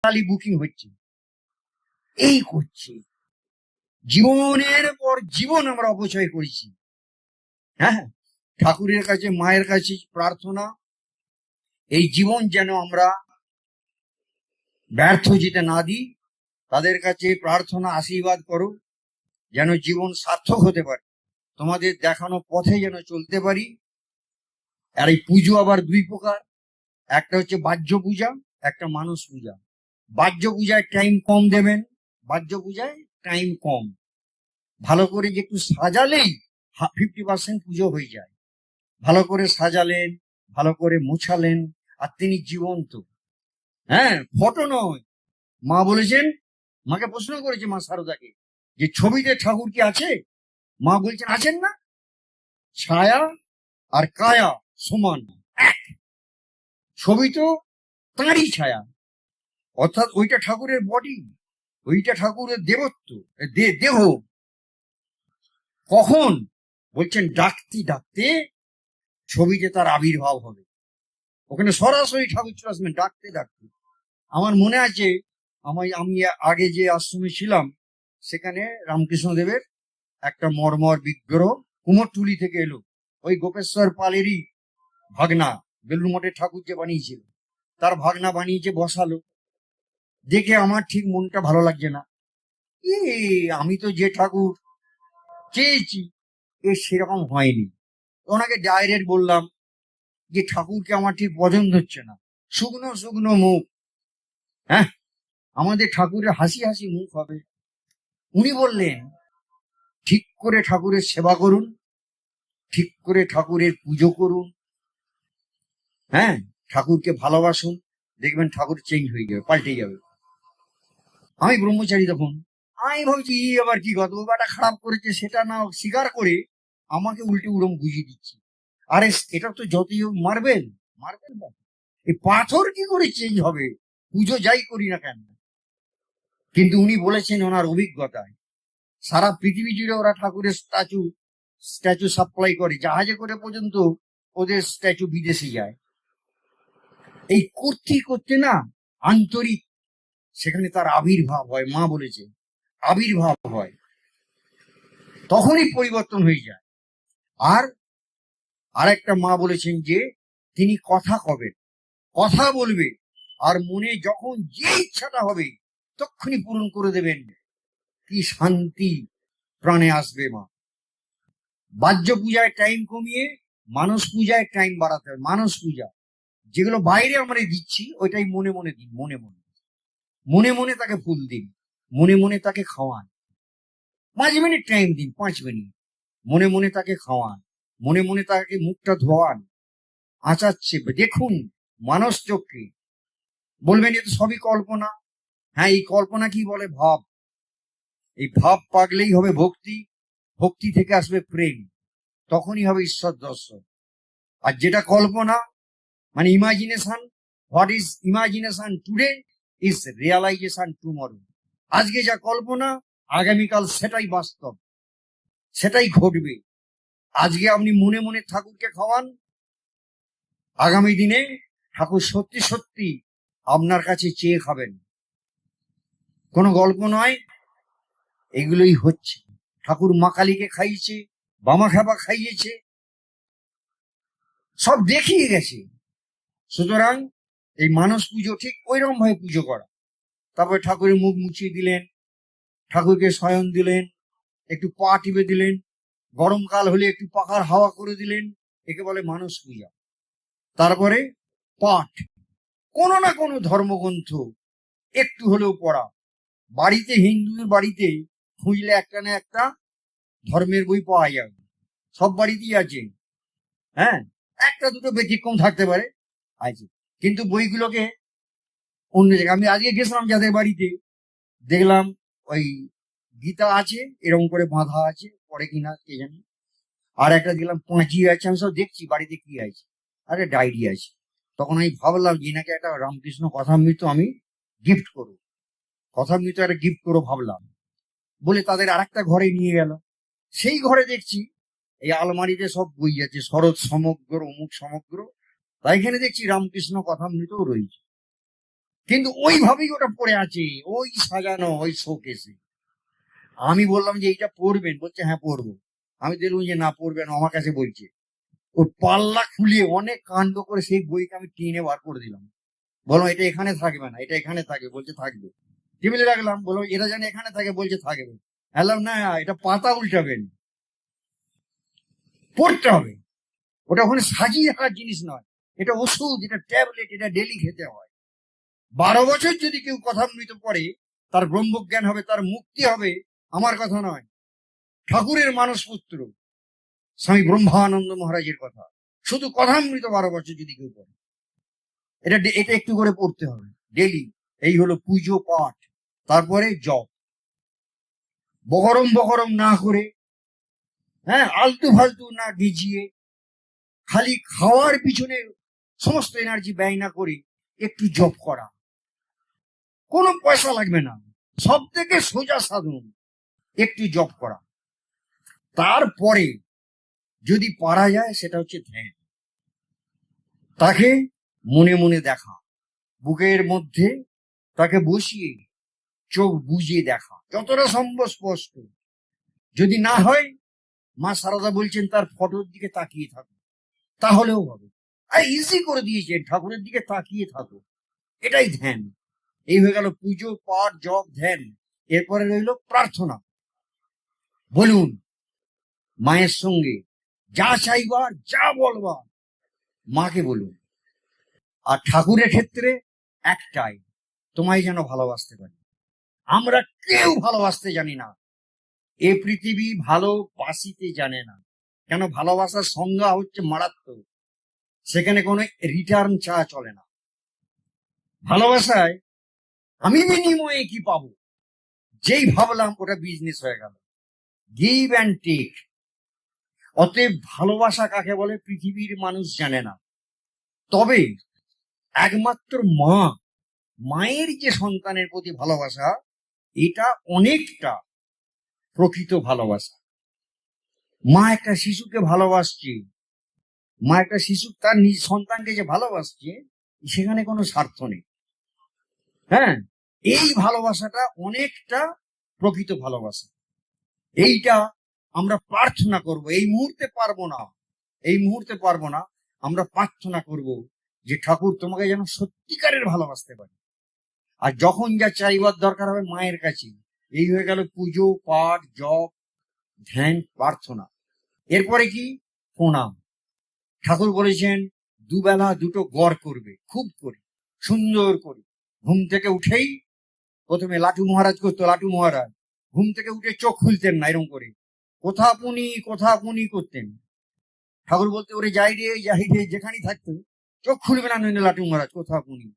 খালি বুকিং হচ্ছে, এই করছে। জীবনের পর জীবন আমরা অপচয় করেছি। হ্যাঁ, ঠাকুরের কাছে, মায়ের কাছে প্রার্থনা, এই জীবন যেন আমরা ব্যর্থ যেতে না দিই। তাদের কাছে প্রার্থনা, আশীর্বাদ করো যেন জীবন সার্থক হতে পারে, তোমাদের দেখানো পথে যেন চলতে পারি। আর এই পুজো আবার দুই প্রকার, একটা হচ্ছে বাহ্য পূজা, একটা মানস পূজা। বাহ্য পূজায় টাইম কম দেবেন, বাহ্য পূজায় টাইম কম, ভালো করে যে একটু সাজালেই 50% পুজো হয়ে যায়। ভালো করে সাজালেন, ভালো করে মুছালেন, আর তিনি জীবন্ত। হ্যাঁ, ফটো নয়। মা বলেছেন, মাকে প্রশ্ন করেছে মা শারদাকে, যে ছবিতে ঠাকুর কি আছে? মা বলছেন আছেন না। ছায়া আর কায়া সমান, এক। ছবি তো তাঁরই ছায়া, অর্থাৎ ওইটা ঠাকুরের বডি, ওইটা ঠাকুরের দেবত্ব, দেহ। কখন? বলছেন ডাকতে ডাকতে ছবিতে তার আবির্ভাব হবে। ওখানে সরাসরি ঠাকুর চলে আসবেন ডাকতে ডাকতে। আমার মনে আছে, আমি আগে যে আশ্রমে ছিলাম, সেখানে রামকৃষ্ণদেবের একটা মর্মর বিগ্রহ কুমোরটুলি থেকে এলো। ওই গোপেশ্বর পালেরই ভাগনা, বেলুড় মঠের ঠাকুর যে বানিয়েছিল, তার ভাগনা বানিয়েছে, বসালো। দেখে আমার ঠিক মনটা ভালো লাগছে না। আমি তো যে ঠাকুর চেয়েছি সেরকম হয়নি। ওনাকে ডাইরেক্ট বললাম যে ঠাকুরকে আমার ঠিক পছন্দ হচ্ছে না, শুকনো শুকনো মুখ। হ্যাঁ, আমাদের ঠাকুরের হাসি হাসি মুখ হবে। উনি বললেন, ঠিক করে ঠাকুরের সেবা করুন, ঠিক করে ঠাকুরের পুজো করুন, হ্যাঁ, ঠাকুরকে ভালোবাসুন, দেখবেন ঠাকুর চেঞ্জ হয়ে যাবে, পাল্টে যাবে। আমি ব্রহ্মচারী তখন, আমি ভাবছি আবার কি কথা, বাটা খারাপ করেছে সেটা না স্বীকার করে আমাকে উল্টে উড়ম বুঝিয়ে দিচ্ছি। আরে এটা তো যতই হোক মার্বেল, মার্বেল এই পাথর কি করে চেঞ্জ হবে? পুজো যাই করি না কেন। কিন্তু উনি বলেছেন ওনার অভিজ্ঞতায়, সারা পৃথিবী জুড়ে ওরা ঠাকুরের স্ট্যাচু সাপ্লাই করে, জাহাজে করে পর্যন্ত ওদের স্ট্যাচু বিদেশে যায়। এই করতে করতে না আন্তরিক সেখানে তার আবির্ভাব হয়। মা বলেছে আবির্ভাব হয়, তখনই পরিবর্তন হয়ে যায়। আর আরেকটা মা বলেছেন যে তিনি কথা কবেন, কথা বলবে, আর মনে যখন যে ইচ্ছাটা হবে তখনই পূরণ করে দেবেন। কি শান্তি প্রাণে আসবে মা। বাহ্য পূজায় টাইম কমিয়ে মানস পূজায় টাইম বাড়াতে হবে। মানস পূজা যেগুলো বাইরে আমরা দিচ্ছি, ওইটাই মনে মনে দিন, মনে মনে, মনে মনে তাকে ফুল দিন, মনে মনে তাকে খাওয়ান। 5 মিনিট টাইম দিন, 5 মিনিট মনে মনে তাকে খাওয়ান, মনে মনে তাকে মুখটা ধোয়ান, আঁচাচ্ছে দেখুন মানস চোখে। বলবেন এ তো সবই কল্পনা। হ্যাঁ, এই কল্পনা কি বলে? ভাব। এই ভাব পাগলেই হবে ভক্তি, ভক্তি থেকে আসবে প্রেম, তখনই হবে ঈশ্বর দর্শন। আর যেটা কল্পনা মানে imagination, what is imagination today is realisation tomorrow. আজকে যা কল্পনা, আগামীকাল সেটাই বাস্তব, সেটাই ঘটবে। আজকে আপনি মনে মনে ঠাকুরকে খাওয়ান, আগামী দিনে ঠাকুর সত্যি সত্যি আপনার কাছে চেয়ে খাবেন। কোনো গল্প নয়, এগুলোই হচ্ছে। ঠাকুর মা কালীকে খাইয়েছে, বামা খেপা খাইয়েছে, সব দেখিয়ে গেছে। সুতরাং এই মানস পুজো ঠিক ওইরকম ভাবে পুজো করা। তারপরে ঠাকুরের মুখ মুছিয়ে দিলেন, ঠাকুরকে শয়ন দিলেন, একটু পা টিপে দিলেন, গরমকাল হলে একটু পাখার হাওয়া করে দিলেন, একে বলে মানস পূজা। তারপরে পাঠ, কোনো না কোনো ধর্মগ্রন্থ একটু হলেও পড়া। বাড়িতে, হিন্দুদের বাড়িতে খুঁজলে একটা না একটা ধর্মের বই পাওয়া যাবে, সব বাড়িতেই আছে। হ্যাঁ, একটা দুটো ব্যতিক্রম থাকতে পারে, আছে, কিন্তু বইগুলোকে অন্য জায়গায়। আমি আজকে গেছিলাম যাদের বাড়িতে, দেখলাম ওই গীতা আছে এরকম করে বাঁধা আছে, পড়ে কিনা কে জানি। আর একটা দেখলাম পাঁচি আছে, আমি সব দেখছি বাড়িতে কি আছে, আরে ডায়েরি আছে। তখন আমি ভাবলাম যে নাকি একটা রামকৃষ্ণ কথামৃত আমি গিফট করবো, কথামৃত একটা গিফট করবো ভাবলাম, বলে তাদের আর একটা ঘরে নিয়ে গেল। সেই ঘরে দেখছি এই আলমারিতে সব বই আছে, শরৎ সমগ্র, অমুক সমগ্র, তাই এখানে দেখছি রামকৃষ্ণ কথামৃতও রয়েছে। কিন্তু ওইভাবেই ওটা পড়ে আছে, ওই সাজানো ওই শোকেসে। আমি বললাম যে এইটা পড়বেন, বলছে হ্যাঁ পড়বো। আমি দেখলাম যে না পড়বেন, আমার কাছে বলছে। ওর পাল্লা খুলিয়ে অনেক কাণ্ড করে সেই বইকে আমি টেনে বার করে দিলাম। বললাম এটা এখানে থাকবে না, এটা এখানে থাকবে, বলছে থাকবে। টেবিলে রাখলাম, বললাম এটা যেন এখানে থাকে, বলছে থাকবে। বললাম না, এটা পাতা উল্টাবেন, পড়তে হবে। ওটা ওখানে সাজিয়ে রাখার জিনিস নয়, এটা ওষুধ, এটা ট্যাবলেট, এটা ডেলি খেতে হয়। 12 বছর যদি কেউ কথামৃত পড়ে, তার ব্রহ্মজ্ঞান হবে, তার মুক্তি হবে, আমার কথা নয়, ঠাকুরের মানস পুত্র স্বামী ব্রহ্মানন্দ মহারাজের কথা। শুধু কথামৃত 12 বছর যদি কেউ পড়ে, এটা একটু করে পড়তে হবে ডেলি। এই হলো পুজো পাঠ। তারপরে জপ, বহরম বহরম না করে, হ্যাঁ, আলতু ফালতু না ভিজিয়ে, খালি খাওয়ার পিছনে সমস্ত এনার্জি ব্যয় না করে একটু জপ করা। কোনো পয়সা লাগবে না, সব থেকে সোজা সাধন একটু জপ করা। তারপরে যদি পারা যায় সেটা হচ্ছে ধ্যান। তাকে মনে মনে দেখা, বুকের মধ্যে তাকে বসিয়ে চোখ বুজিয়ে দেখা, যতটা সম্ভব স্পষ্ট। যদি না হয়, মা সারদা বলছেন তার ফটোর দিকে তাকিয়ে থাকো, তাহলেও হবে। আর ইজি করে দিয়েছেন, ঠাকুরের দিকে তাকিয়ে থাকো, এটাই ধ্যান। এই হয়ে গেল পুজো পাঠ জপ ধ্যান। এরপরে রইল প্রার্থনা। বলুন মায়ের সঙ্গে যা চাইবার, যা বলবার মাকে বলুন। আর ঠাকুরের ক্ষেত্রে একটাই, তোমায় যেন ভালোবাসতে পারি। আমরা কেউ ভালোবাসতে জানি না, এ পৃথিবী ভালোবাসিতে জানে না। কেন? ভালোবাসার সংজ্ঞা হচ্ছে মারাত্মক, সেখানে কোনো রিটার্ন চাওয়া চলে না। ভালোবাসায় আমি বিনিময়ে কি পাবো, যেই ভাবলাম ওটা বিজনেস হয়ে গেল, গিভ অ্যান্ড টেক। অতএব ভালোবাসা কাকে বলে পৃথিবীর মানুষ জানে না। তবে একমাত্র মায়ের যে সন্তানের প্রতি ভালোবাসা, এটা অনেকটা প্রকৃত ভালোবাসা। মা একটা শিশুকে ভালোবাসছে, মা একটা শিশু তার নিজ সন্তানকে যে ভালোবাসছে, সেখানে কোনো স্বার্থ নেই। হ্যাঁ, এই ভালোবাসাটা অনেকটা প্রকৃত ভালোবাসা। এইটা আমরা প্রার্থনা করব। এই মুহূর্তে পারবো না, আমরা প্রার্থনা করব যে ঠাকুর তোমাকে যেন সত্যিকারের ভালোবাসতে পারি। আর যখন যা চাইবার দরকার হবে মায়ের কাছে। এই হয়ে গেল পুজো পাঠ জপ ধ্যান প্রার্থনা। এরপরে কি? প্রণাম। ঠাকুর বলেছেন দুবেলা দুটো গড় করবে, খুব করে সুন্দর করে। ঘুম থেকে উঠেই প্রথমে লাটু মহারাজ করতো, লাটু মহারাজ ঘুম থেকে উঠে চোখ খুলতেন না, এরকম করে কোথা পুনি করতেন। ঠাকুর বলতে ওরে যাই রে, যেখানেই থাকতো চোখ খুলবে না, নইলে লাটু মহারাজ কোথা পুনি।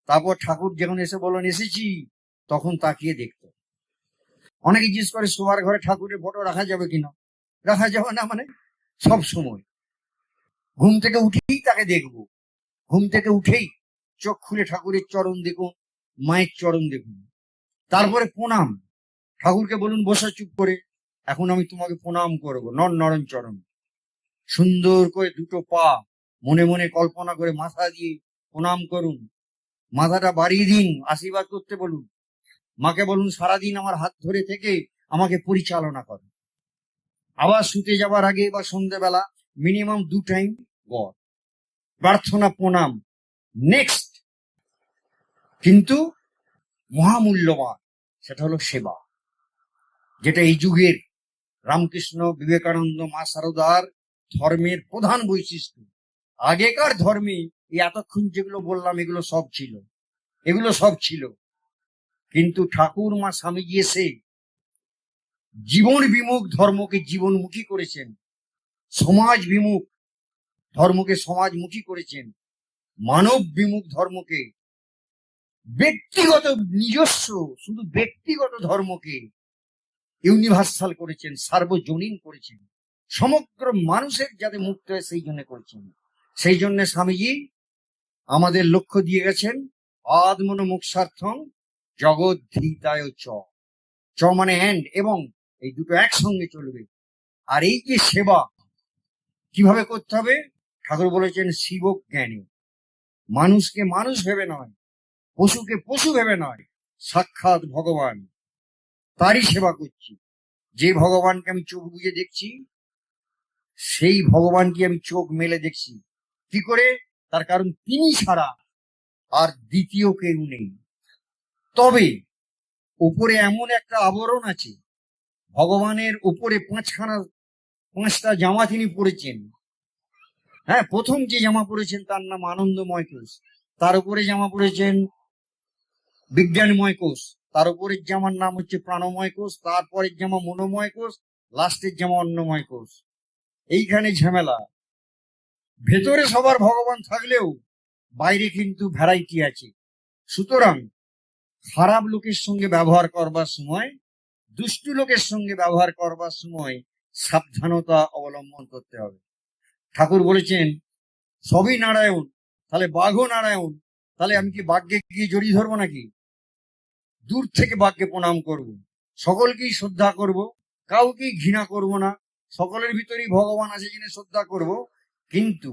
তারপর ঠাকুর যখন এসে বললেন এসেছি, তখন তাকিয়ে দেখতো। অনেকে জিজ্ঞেস করে শোবার ঘরে ঠাকুরের ফটো রাখা যাবে কিনা। রাখা যাবে না মানে? সব সময় ঘুম থেকে উঠেই তাকে দেখবো, ঘুম থেকে উঠেই চোখ খুলে ঠাকুরের চরণ দেখুন, মায়ের চরণ দেখুন। তারপরে প্রণাম। ঠাকুরকে বলুন বসে চুপ করে, এখন আমি তোমাকে প্রণাম করবো, নরম চরণ। সুন্দর করে দুটো পা মনে মনে কল্পনা করে মাথা দিয়ে প্রণাম করুন। মাথাটা বাড়িয়ে দিন, আশীর্বাদ করতে বলুন। মাকে বলুন সারাদিন আমার হাত ধরে থেকে আমাকে পরিচালনা করো। আবার শুতে যাবার আগে বা সন্ধ্যেবেলা মিনিমাম 2 টাইম গড় প্রার্থনা প্রণাম। নেক্সট কিন্তু মহামূল্যবান, সেটা হলো সেবা, যেটা এই যুগের রামকৃষ্ণ বিবেকানন্দ মা সারদার ধর্মের প্রধান বৈশিষ্ট্য। আগেকার ধর্মে এই এতক্ষণ যেগুলো বললাম এগুলো সব ছিল, কিন্তু ঠাকুর মা স্বামীজি এসে জীবন বিমুখ ধর্মকে জীবনমুখী করেছেন, সমাজ বিমুখ ধর্মকে সমাজমুখী করেছেন, মানব বিমুখ ধর্মকে ব্যক্তিগত নিজস্ব শুধু ব্যক্তিগত ধর্মকে ইউনিভার্সাল করেছেন, সার্বজনীন করেছেন, সমগ্র মানুষের যাতে মুক্ত হয় সেই জন্য করেছেন। সেই জন্য স্বামীজি আমাদের লক্ষ্য দিয়ে গেছেন আত্মন মোক্ষার্থং জগদ্ধিতায় চ মানে হ্যান্ড, এবং এই দুটো একসঙ্গে চলবে। আর এই যে সেবা কিভাবে করতে হবে, ঠাকুর বলেছেন শিব জ্ঞানী। মানুষকে মানুষ ভেবে নয়, পশুকে পশু ভেবে নয়, সাক্ষাৎ ভগবান, তারই সেবা করছি। যে ভগবানকে আমি চোখ বুজে দেখছি, সেই ভগবানকে আমি চোখ মেলে দেখছি। কি করে? তার কারণ তিনি ছাড়া আর দ্বিতীয় কেউ নেই। তবে উপরে এমন একটা আবরণ আছে, ভগবানের উপরে পাঁচটা জামা তিনি পরেছেন। হ্যাঁ, প্রথম যে জামা পরেছেন তার নাম আনন্দময় কোষ, তার উপরে জামা পরেছেন বিজ্ঞানময় কোষ, তার উপরের জামার নাম হচ্ছে প্রাণময় কোষ, তারপরের জামা মনোময় কোষ, লাস্টের জামা অন্নময় কোষ। এইখানে ঝামেলা। ভেতরে সবার ভগবান থাকলেও বাইরে কিন্তু ভ্যারাইটি আছে। সুতরাং খারাপ লোকের সঙ্গে ব্যবহার করবার সময়, দুষ্টু লোকের সঙ্গে ব্যবহার করবার সময় সাবধানতা অবলম্বন করতে হবে। ঠাকুর বলেছেন সবই নারায়ণ, তাহলে বাঘও নারায়ণ, তাহলে আমি কি বাঘকে গিয়ে জড়িয়ে ধরবো নাকি? দূর থেকে বাঘকে প্রণাম করব, সকলকেই শ্রদ্ধা করব, কাউকেই ঘৃণা করব না, সকলের ভিতরেই ভগবান আছে জেনে শ্রদ্ধা করব। কিন্তু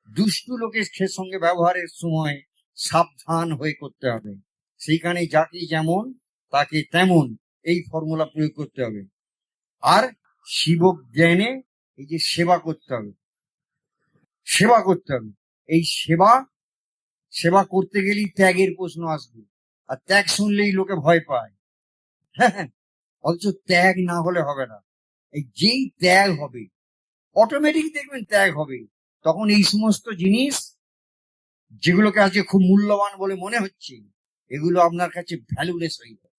দুষ্টু লোকের সঙ্গে ব্যবহারের সময় সাবধান হয়ে করতে হবে। সেইখানে যাকে যেমন তাকে তেমন, এই ফর্মুলা প্রয়োগ করতে হবে। আর শিব জ্ঞানে এই যে সেবা করতে হবে, সেবা করতে হবে। এই সেবা করতে গেলেই ত্যাগের প্রশ্ন আসবে, আর ত্যাগ শুনলেই লোকে ভয় পায়। হ্যাঁ, অথচ ত্যাগ না হলে হবে না। এই যেই ত্যাগ হবে, অটোমেটিক দেখবেন ত্যাগ হবে, তখন এই সমস্ত জিনিস যেগুলোকে আজকে খুব মূল্যবান বলে মনে হচ্ছে, এগুলো আপনার কাছে ভ্যালুলেস হয়ে যাবে।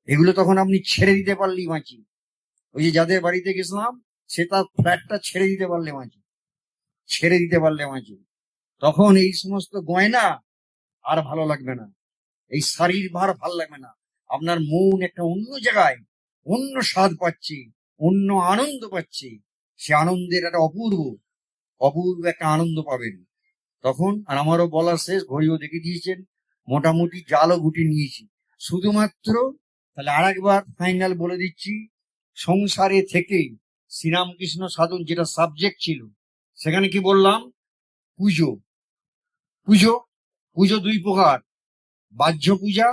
এগুলো তখন আপনি ছেড়ে দিতে পারলেই বাঁচি। ওই যে যাদের বাড়িতে গেছিলাম, সে তার ফ্ল্যাটটা ছেড়ে দিতে পারলে বাঁচি। তখন এই সমস্ত গয়না আর ভালো লাগবে না, এই শারীর ভার ভালো লাগবে না। আপনার মন একটা অন্য জায়গায় অন্য স্বাদ পাচ্ছে, অন্য আনন্দ পাচ্ছে। সে আনন্দের একটা অপূর্ব একটা আনন্দ পাবেন তখন। আর আমারও বলার শেষ, ঘড়িও দেখে দিয়েছেন, মোটামুটি জালও গুটি নিয়েছি। শুধুমাত্র তাহলে আর একবার ফাইনাল বলে দিচ্ছি, সংসারে থেকেই শ্রীরামকৃষ্ণ সাধন যেটা সাবজেক্ট ছিল, সেখানে কি বললাম? পুজো দুই প্রকার, বাহ্য পূজা,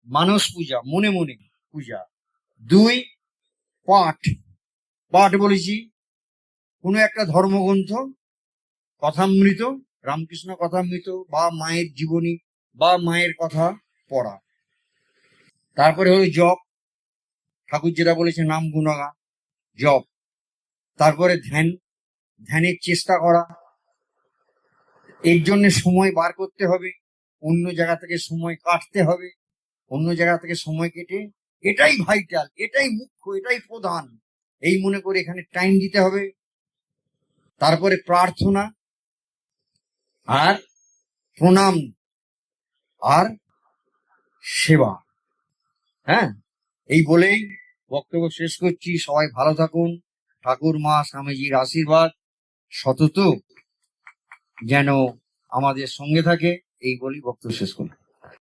মানস পূজা, মনে মনে পূজা। দুই, পাঠ বলেছি, কোনো একটা ধর্মগ্রন্থ, কথামৃত, রামকৃষ্ণ কথামৃত বা মায়ের জীবনী বা মায়ের কথা পড়া। তারপরে হলো জপ, ঠাকুর যেটা বলেছে নাম গুণগান, জপ। তারপরে ধ্যানের চেষ্টা করা, এর জন্য সময় বার করতে হবে, অন্য জায়গা থেকে সময় কাটতে হবে, অন্য জায়গা থেকে সময় কেটে, এটাই ভাইটাল, এটাই মুখ্য, এটাই প্রধান, এই মনে করে এখানে টাইম দিতে হবে। তারপরে প্রার্থনা আর প্রণাম আর সেবা। হ্যাঁ, এই বলেই বক্তব্য শেষ করছি। সবাই ভালো থাকুন। ঠাকুর মা স্বামীজির আশীর্বাদ সতত যেন আমাদের সঙ্গে থাকে, এই বলেই বক্তব্য শেষ করুন।